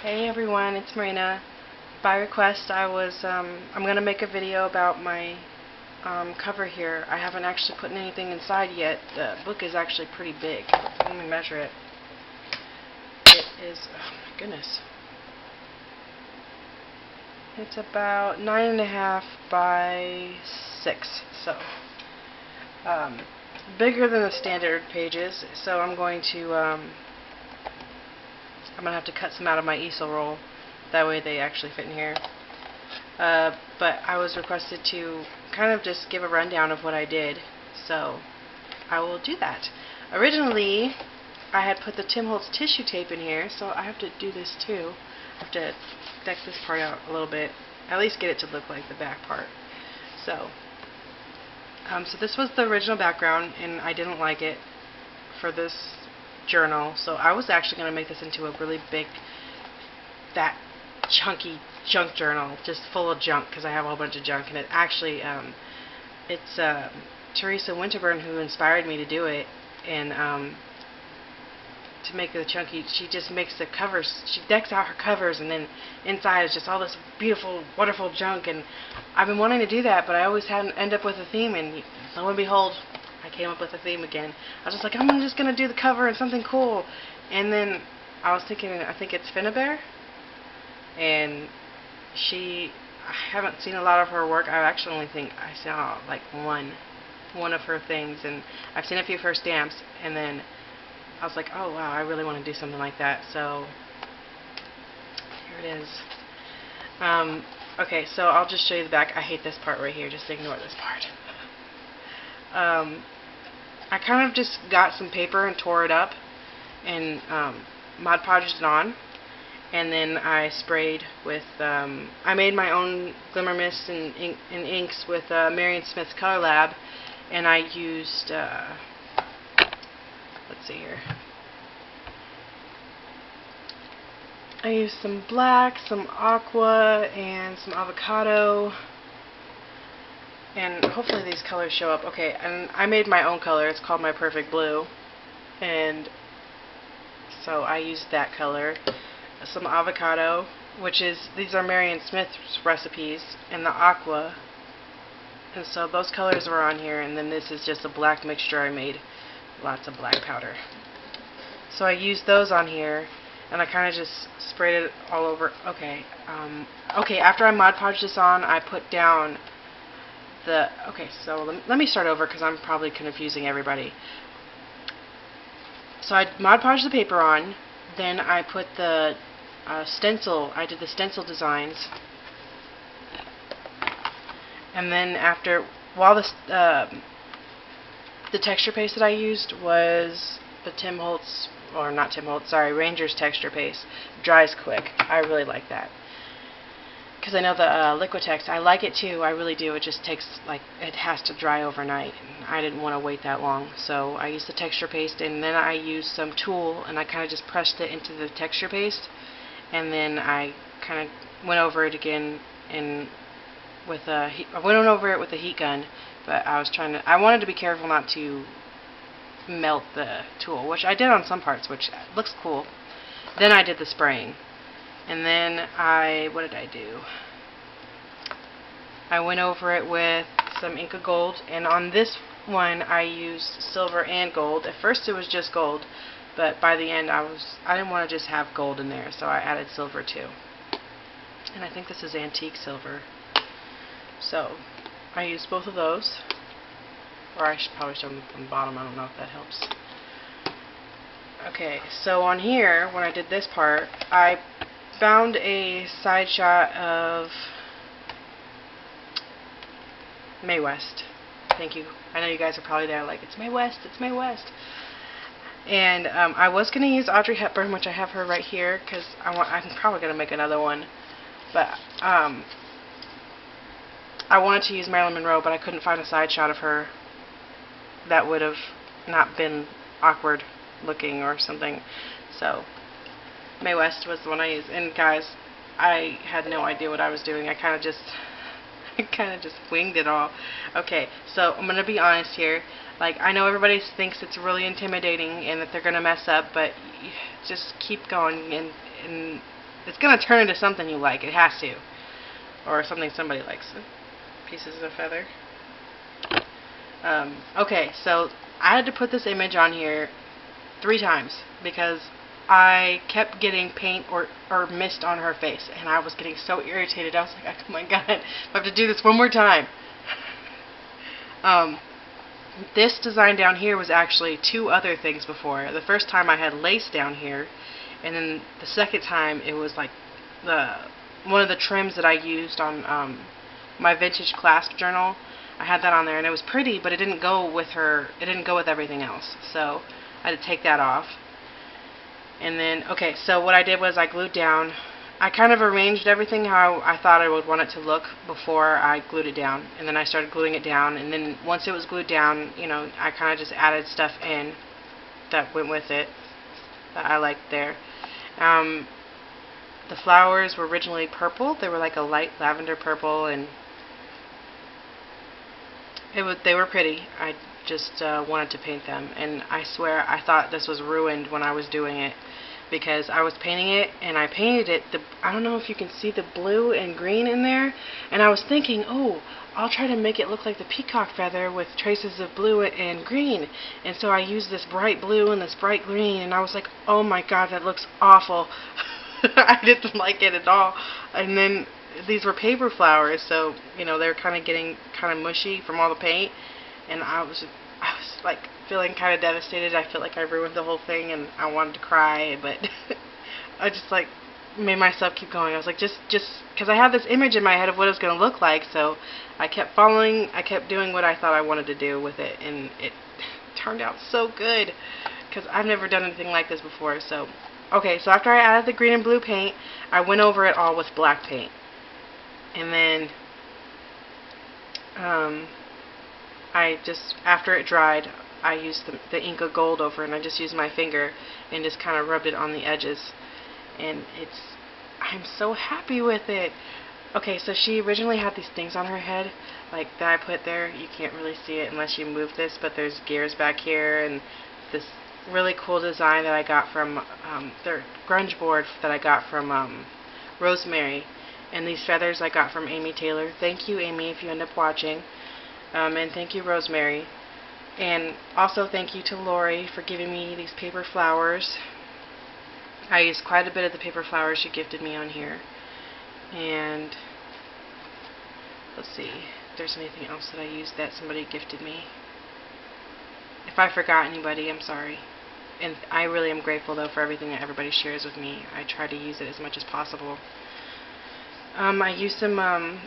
Hey everyone, it's Marina. By request, I'm gonna make a video about my cover here. I haven't actually put anything inside yet. The book is actually pretty big. Let me measure it. It is, oh my goodness. It's about 9.5 by 6, so bigger than the standard pages. So I'm gonna have to cut some out of my easel roll. That way they actually fit in here. But I was requested to kind of just give a rundown of what I did, so I will do that. Originally, I had put the Tim Holtz tissue tape in here, so I have to do this too. I have to deck this part out a little bit, at least get it to look like the back part. So this was the original background, and I didn't like it for this journal, so I was actually going to make this into a really big, fat, chunky junk journal, just full of junk, because I have a whole bunch of junk. And it actually, it's Teresa Winterburn who inspired me to do it, and to make the chunky. She just makes the covers, she decks out her covers, and then inside is just all this beautiful, wonderful junk. And I've been wanting to do that, but I always hadn't end up with a theme, and lo and behold, I came up with a theme again. I was just like, I'm just going to do the cover and something cool. And then I was thinking, I think it's Finnabair, and I haven't seen a lot of her work. I actually only think I saw like one of her things, and I've seen a few of her stamps, and then I was like, oh wow, I really want to do something like that. So here it is. Okay, so I'll just show you the back. I hate this part right here, just ignore this part. I kind of just got some paper and tore it up and Mod Podged it on, and then I sprayed with, I made my own glimmer mists and inks with Marion Smith's Color Lab, and I used, let's see here, I used some black, some aqua, and some avocado, and hopefully these colors show up. Okay, and I made my own color. It's called My Perfect Blue, and so I used that color. Some avocado, these are Marion Smith's recipes, and the aqua, and so those colors were on here. And then this is just a black mixture I made, lots of black powder. So I used those on here, and I kind of just sprayed it all over. Okay, after I Mod Podged this on, I put down so let me start over because I'm probably confusing everybody. So I Mod Podged the paper on, then I put the stencil, I did the stencil designs, and then while the texture paste that I used was the Tim Holtz, or not Tim Holtz, sorry, Ranger's texture paste. Dries quick. I really like that. Because I know the Liquitex, I like it too, I really do. It just takes, it has to dry overnight, and I didn't want to wait that long. So I used the texture paste, and then I used some tulle, and I kind of just pressed it into the texture paste, and then I kind of went over it again I went over it with a heat gun, but I wanted to be careful not to melt the tulle, which I did on some parts, which looks cool. Then I did the spraying. And then what did I do? I went over it with some Inca Gold, and on this one I used silver and gold. At first it was just gold, but by the end I didn't want to just have gold in there, so I added silver too. And I think this is antique silver. So I used both of those, or I should probably show them from the bottom. I don't know if that helps. Okay, so on here, when I did this part, I found a side shot of Mae West. Thank you. I know you guys are probably there like, it's Mae West, it's Mae West. And I was going to use Audrey Hepburn, which I have her right here, because I'm probably going to make another one. But I wanted to use Marilyn Monroe, but I couldn't find a side shot of her that would have not been awkward looking or something. So Mae West was the one I used. And guys, I had no idea what I was doing. I kind of just winged it all. Okay, so I'm gonna be honest here. I know everybody thinks it's really intimidating and that they're gonna mess up, but just keep going, and It's going to turn into something you like. It has to. Or something somebody likes. Pieces of feather. Okay, so I had to put this image on here 3 times because I kept getting paint or mist on her face, and I was getting so irritated. I was like, oh my god, I have to do this one more time. This design down here was actually 2 other things before. The first time I had lace down here, and then the second time it was like one of the trims that I used on my vintage clasp journal. I had that on there, and it was pretty, but it didn't go with her. It didn't go with everything else, so I had to take that off. And then, okay, so what I did was I glued down. I kind of arranged everything how I thought I would want it to look before I glued it down, and then I started gluing it down. And then once it was glued down, you know, I kind of just added stuff in that went with it that I liked there. The flowers were originally purple. They were like a light lavender purple, and they were pretty. I just wanted to paint them, and I swear I thought this was ruined when I was doing it, because I was painting it and I painted it. I don't know if you can see the blue and green in there, and I was thinking, oh, I'll try to make it look like the peacock feather with traces of blue and green. And so I used this bright blue and this bright green, and I was like, oh my god, that looks awful. I didn't like it at all. And then these were paper flowers, so you know, they're kind of getting kind of mushy from all the paint, and I was like feeling kind of devastated. I felt like I ruined the whole thing, and I wanted to cry, but I just like made myself keep going. I was like, just because I had this image in my head of what it was going to look like, so I kept following. I kept doing what I thought I wanted to do with it, and it turned out so good because I've never done anything like this before. So okay, so after I added the green and blue paint, I went over it all with black paint. And then I just, after it dried, I used the Inca Gold over it, and I just used my finger and just kind of rubbed it on the edges. And I'm so happy with it. Okay, so she originally had these things on her head, like that I put there. You can't really see it unless you move this, but there's gears back here, and this really cool design that I got from their grunge board that I got from Rosemary. And these feathers I got from Amy Taylor. Thank you, Amy, if you end up watching. And thank you, Rosemary. And also thank you to Lori for giving me these paper flowers. I used quite a bit of the paper flowers she gifted me on here. And let's see if there's anything else that I used that somebody gifted me. If I forgot anybody, I'm sorry. And I really am grateful, though, for everything that everybody shares with me. I try to use it as much as possible. I used some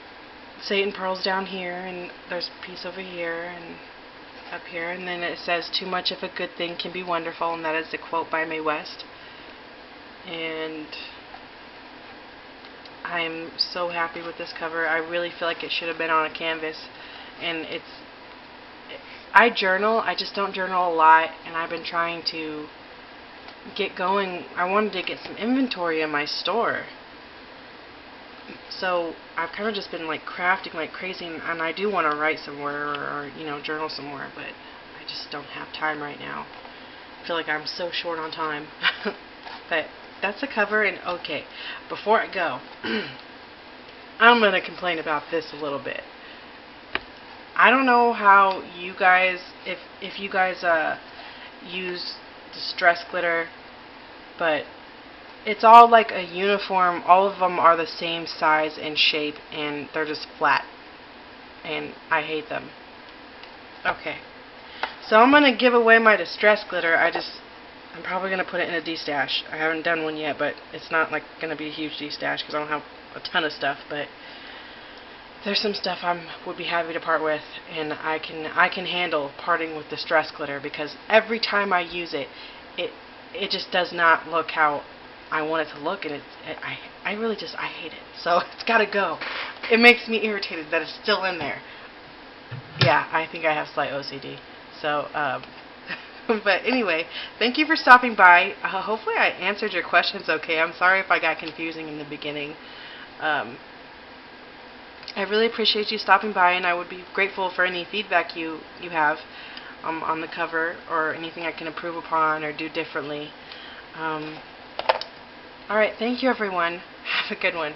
Satan pearls down here, and there's a piece over here and up here, and then it says, too much of a good thing can be wonderful, and that is a quote by Mae West. And I'm so happy with this cover. I really feel like it should have been on a canvas, and I journal, I just don't journal a lot, and I've been trying to get going. I wanted to get some inventory in my store. So I've kind of just been like crafting like crazy, and I do want to write somewhere or you know, journal somewhere, but I just don't have time right now. I feel like I'm so short on time. But that's the cover, and okay, before I go, I'm going to complain about this a little bit. I don't know how you guys, if you guys use distress glitter, but it's all like a uniform. All of them are the same size and shape, and they're just flat, and I hate them. Okay, so I'm going to give away my distress glitter. I'm probably going to put it in a D-stash. I haven't done one yet, but it's not like going to be a huge D-stash because I don't have a ton of stuff, but there's some stuff I would be happy to part with, and I can handle parting with distress glitter, because every time I use it, it just does not look how I want it to look, and I really just, I hate it. So it's got to go. It makes me irritated that it's still in there. Yeah, I think I have slight OCD. So, but anyway, thank you for stopping by. Hopefully I answered your questions okay. I'm sorry if I got confusing in the beginning. I really appreciate you stopping by, and I would be grateful for any feedback you have on the cover, or anything I can improve upon or do differently. Alright, thank you everyone. Have a good one.